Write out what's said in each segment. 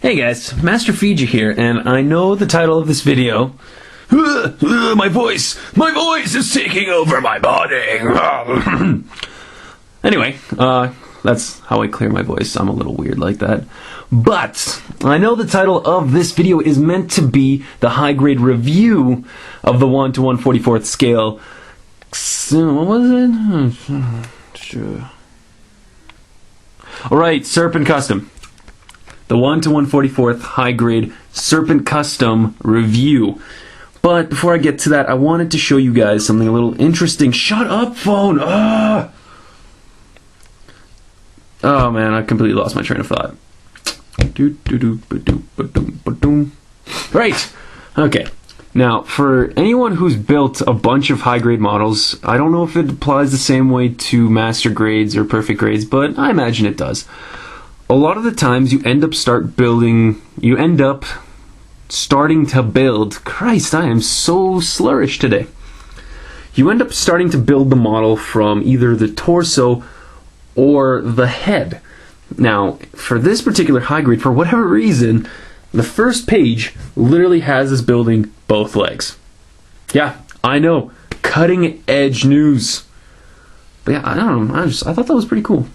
Hey guys, MasterFeja here, and I know the title of this video. My voice is taking over my body. Anyway, that's how I clear my voice. I'm a little weird like that. But I know the title of this video is meant to be the high grade review of the 1 to 1/44th scale. What was it? Sure. Alright, Serpent Custom. The 1 to 1/44th high grade Serpent Custom review. But before I get to that, I wanted to show you guys something a little interesting. Shut up, phone! Ah! Oh man, I completely lost my train of thought. Right! Okay. Now, for anyone who's built a bunch of high grade models, I don't know if it applies the same way to master grades or perfect grades, but I imagine it does. A lot of the times you end up starting to build. Christ, I am so slurish today. You end up starting to build the model from either the torso or the head. Now, for this particular high grade, for whatever reason, the first page literally has us building both legs. Yeah, I know, cutting edge news. But yeah, I don't know, I thought that was pretty cool.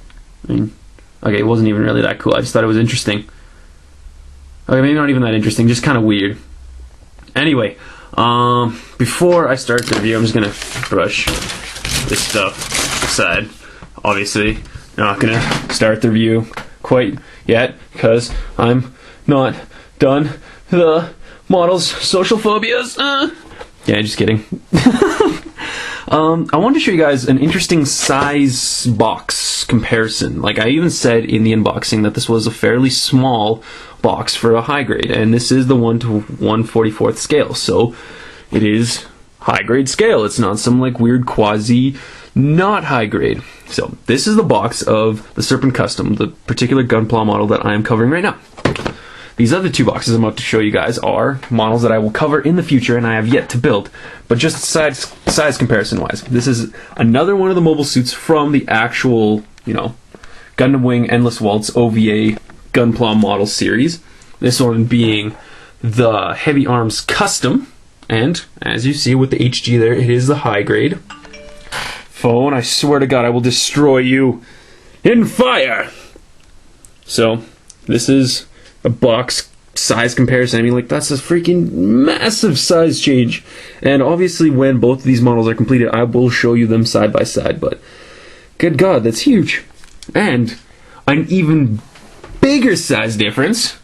I mean, okay, it wasn't even really that cool, I just thought it was interesting. Okay, maybe not even that interesting, just kind of weird. Anyway, before I start the review, I'm just gonna brush this stuff aside. Obviously, not gonna start the review quite yet, because I'm not done the model's social phobias. Yeah, just kidding. I wanted to show you guys an interesting size box comparison. Like I even said in the unboxing that this was a fairly small box for a high grade, and this is the 1 to 1/44th scale, so it is high grade scale. It's not some like weird quasi not high grade. So this is the box of the Serpent Custom, the particular Gunpla model that I am covering right now. These other two boxes I'm about to show you guys are models that I will cover in the future and I have yet to build. But just size comparison wise, this is another one of the mobile suits from the actual, Gundam Wing Endless Waltz OVA Gunpla model series. This one being the Heavy Arms Custom. And as you see with the HG there, it is the high grade. Phone, I swear to God, I will destroy you in fire! So, this is a box size comparison. I mean, like, that's a freaking massive size change. And obviously, when both of these models are completed, I will show you them side by side. But, good God, that's huge. And an even bigger size difference.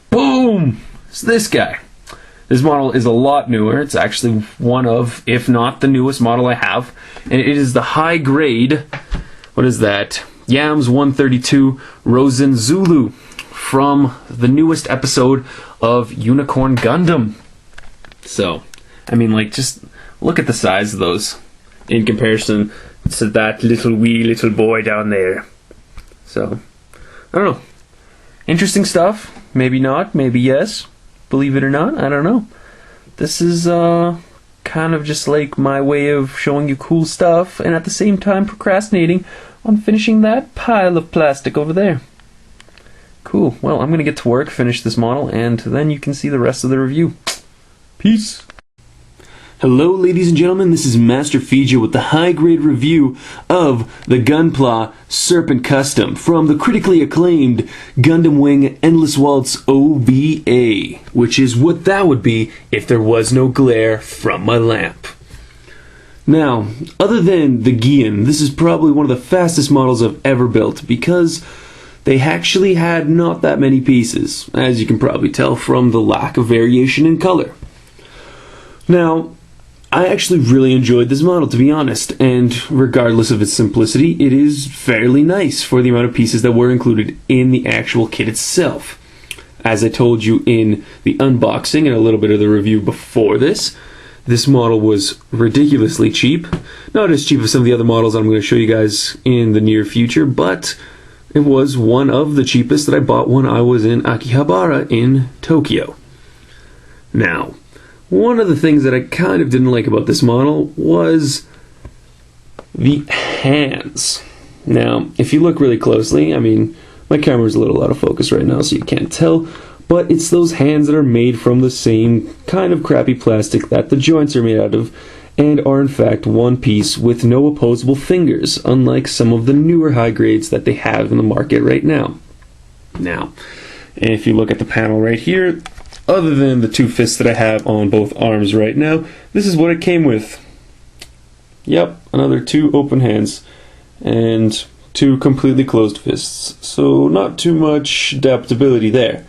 Boom! It's this guy. This model is a lot newer. It's actually one of, if not the newest model I have. And it is the high grade, what is that? Yams 132 Rosen Zulu from the newest episode of Unicorn Gundam. So, I mean, like, just look at the size of those in comparison to that wee little boy down there. So, I don't know. Interesting stuff. Maybe not, maybe yes. Believe it or not, I don't know. This is kind of just like my way of showing you cool stuff and at the same time procrastinating on finishing that pile of plastic over there. Cool. Well, I'm going to get to work, finish this model, and then you can see the rest of the review. Peace. Hello, ladies and gentlemen. This is MasterFeja with the high-grade review of the Gunpla Serpent Custom from the critically acclaimed Gundam Wing Endless Waltz OVA, which is what that would be if there was no glare from my lamp. Now, other than the Gian, this is probably one of the fastest models I've ever built because they actually had not that many pieces, as you can probably tell from the lack of variation in color. Now, I actually really enjoyed this model, to be honest, and regardless of its simplicity, it is fairly nice for the amount of pieces that were included in the actual kit itself. As I told you in the unboxing and a little bit of the review before this model was ridiculously cheap. Not as cheap as some of the other models I'm going to show you guys in the near future, but it was one of the cheapest that I bought when I was in Akihabara in Tokyo. Now, one of the things that I kind of didn't like about this model was the hands. Now, if you look really closely, I mean, My camera's a little out of focus right now, so you can't tell, but it's those hands that are made from the same kind of crappy plastic that the joints are made out of, and are in fact one piece with no opposable fingers, unlike some of the newer high grades that they have in the market right now. Now, if you look at the panel right here, other than the two fists that I have on both arms right now, this is what it came with. Yep, another two open hands and two completely closed fists, so not too much adaptability there.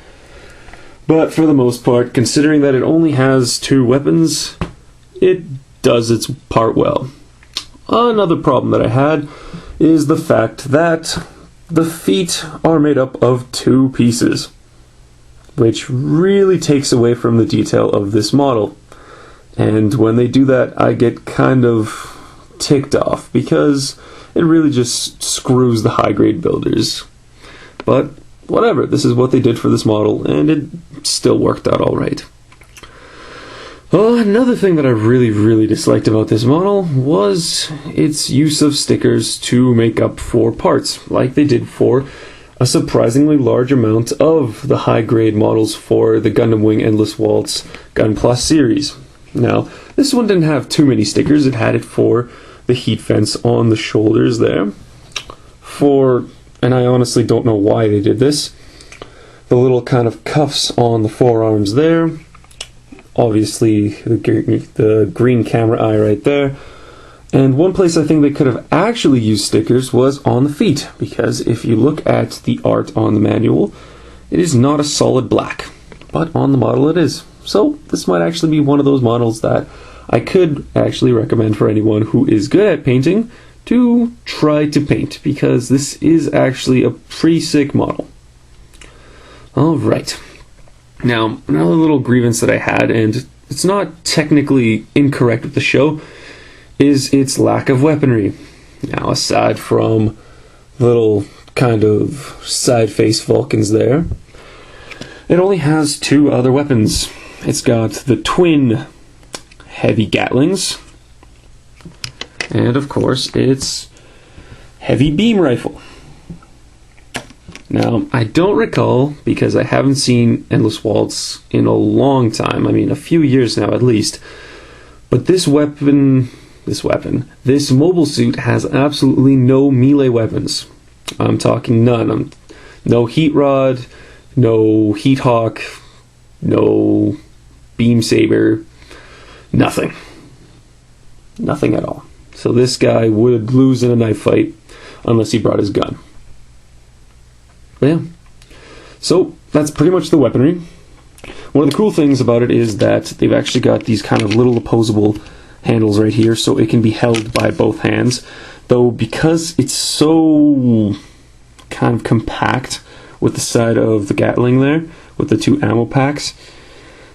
But for the most part, considering that it only has two weapons, it does its part well. Another problem that I had is the fact that the feet are made up of two pieces, which really takes away from the detail of this model. And when they do that, I get kind of ticked off, because it really just screws the high grade builders. But whatever, this is what they did for this model, and it still worked out alright. Another thing that I really disliked about this model was its use of stickers to make up for parts, like they did for a surprisingly large amount of the high-grade models for the Gundam Wing Endless Waltz Gunpla series. Now, this one didn't have too many stickers. It had it for the heat vents on the shoulders there, and I honestly don't know why they did this, the little kind of cuffs on the forearms there, obviously the green camera eye right there. And one place I think they could have actually used stickers was on the feet, because if you look at the art on the manual, it is not a solid black, but on the model it is. So this might actually be one of those models that I could actually recommend for anyone who is good at painting to try to paint, because this is actually a pretty sick model. Alright. Now, another little grievance that I had, and it's not technically incorrect with the show, is its lack of weaponry. Now, aside from little kind of side face Vulcans there, it only has two other weapons. It's got the twin heavy Gatlings, and of course its heavy beam rifle. Now, I don't recall, because I haven't seen Endless Waltz in a long time, I mean a few years now at least, but this mobile suit has absolutely no melee weapons. I'm talking none. No heat rod, no heat hawk, no beam saber, nothing. Nothing at all. So this guy would lose in a knife fight unless he brought his gun. But yeah. So that's pretty much the weaponry. One of the cool things about it is that they've actually got these kind of little opposable handles right here, so it can be held by both hands. Though because it's so kind of compact with the side of the Gatling there, with the two ammo packs,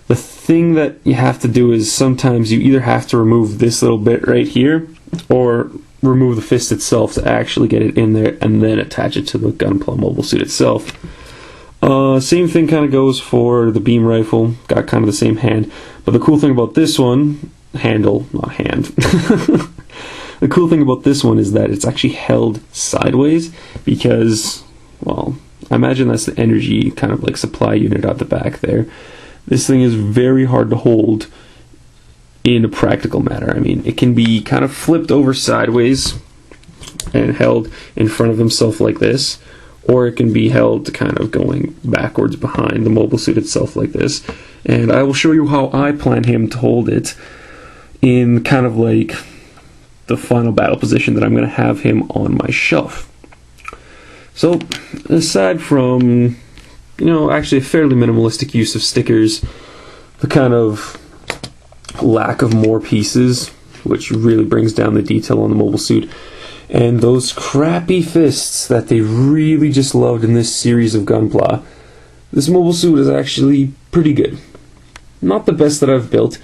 the thing that you have to do is sometimes you either have to remove this little bit right here, or remove the fist itself to actually get it in there and then attach it to the Gunpla mobile suit itself. Same thing kind of goes for the beam rifle, got kind of the same hand, but the cool thing about this one, not hand. The cool thing about this one is that it's actually held sideways, because, well, I imagine that's the energy kind of like supply unit out the back there. This thing is very hard to hold in a practical manner. I mean, it can be kind of flipped over sideways and held in front of himself like this, or it can be held kind of going backwards behind the mobile suit itself like this. And I will show you how I plan him to hold it in kind of like the final battle position that I'm going to have him on my shelf. So, aside from, actually a fairly minimalistic use of stickers, the kind of lack of more pieces, which really brings down the detail on the mobile suit, and those crappy fists that they really just loved in this series of Gunpla, this mobile suit is actually pretty good. Not the best that I've built,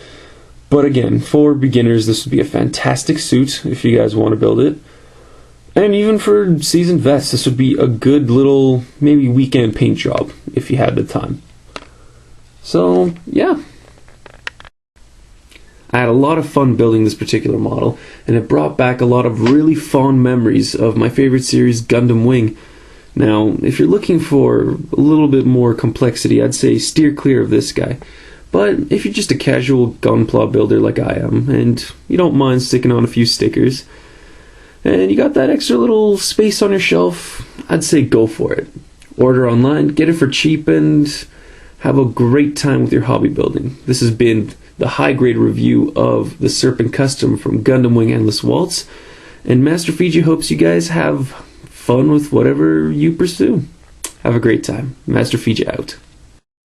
but again, for beginners, this would be a fantastic suit if you guys want to build it. And even for seasoned vets, this would be a good little, maybe weekend paint job if you had the time. So, yeah. I had a lot of fun building this particular model, and it brought back a lot of really fond memories of my favorite series, Gundam Wing. Now, if you're looking for a little bit more complexity, I'd say steer clear of this guy. But if you're just a casual gunpla builder like I am, and you don't mind sticking on a few stickers, and you got that extra little space on your shelf, I'd say go for it. Order online, get it for cheap, and have a great time with your hobby building. This has been the high grade review of the Serpent Custom from Gundam Wing Endless Waltz, and MasterFeja hopes you guys have fun with whatever you pursue. Have a great time. MasterFeja out.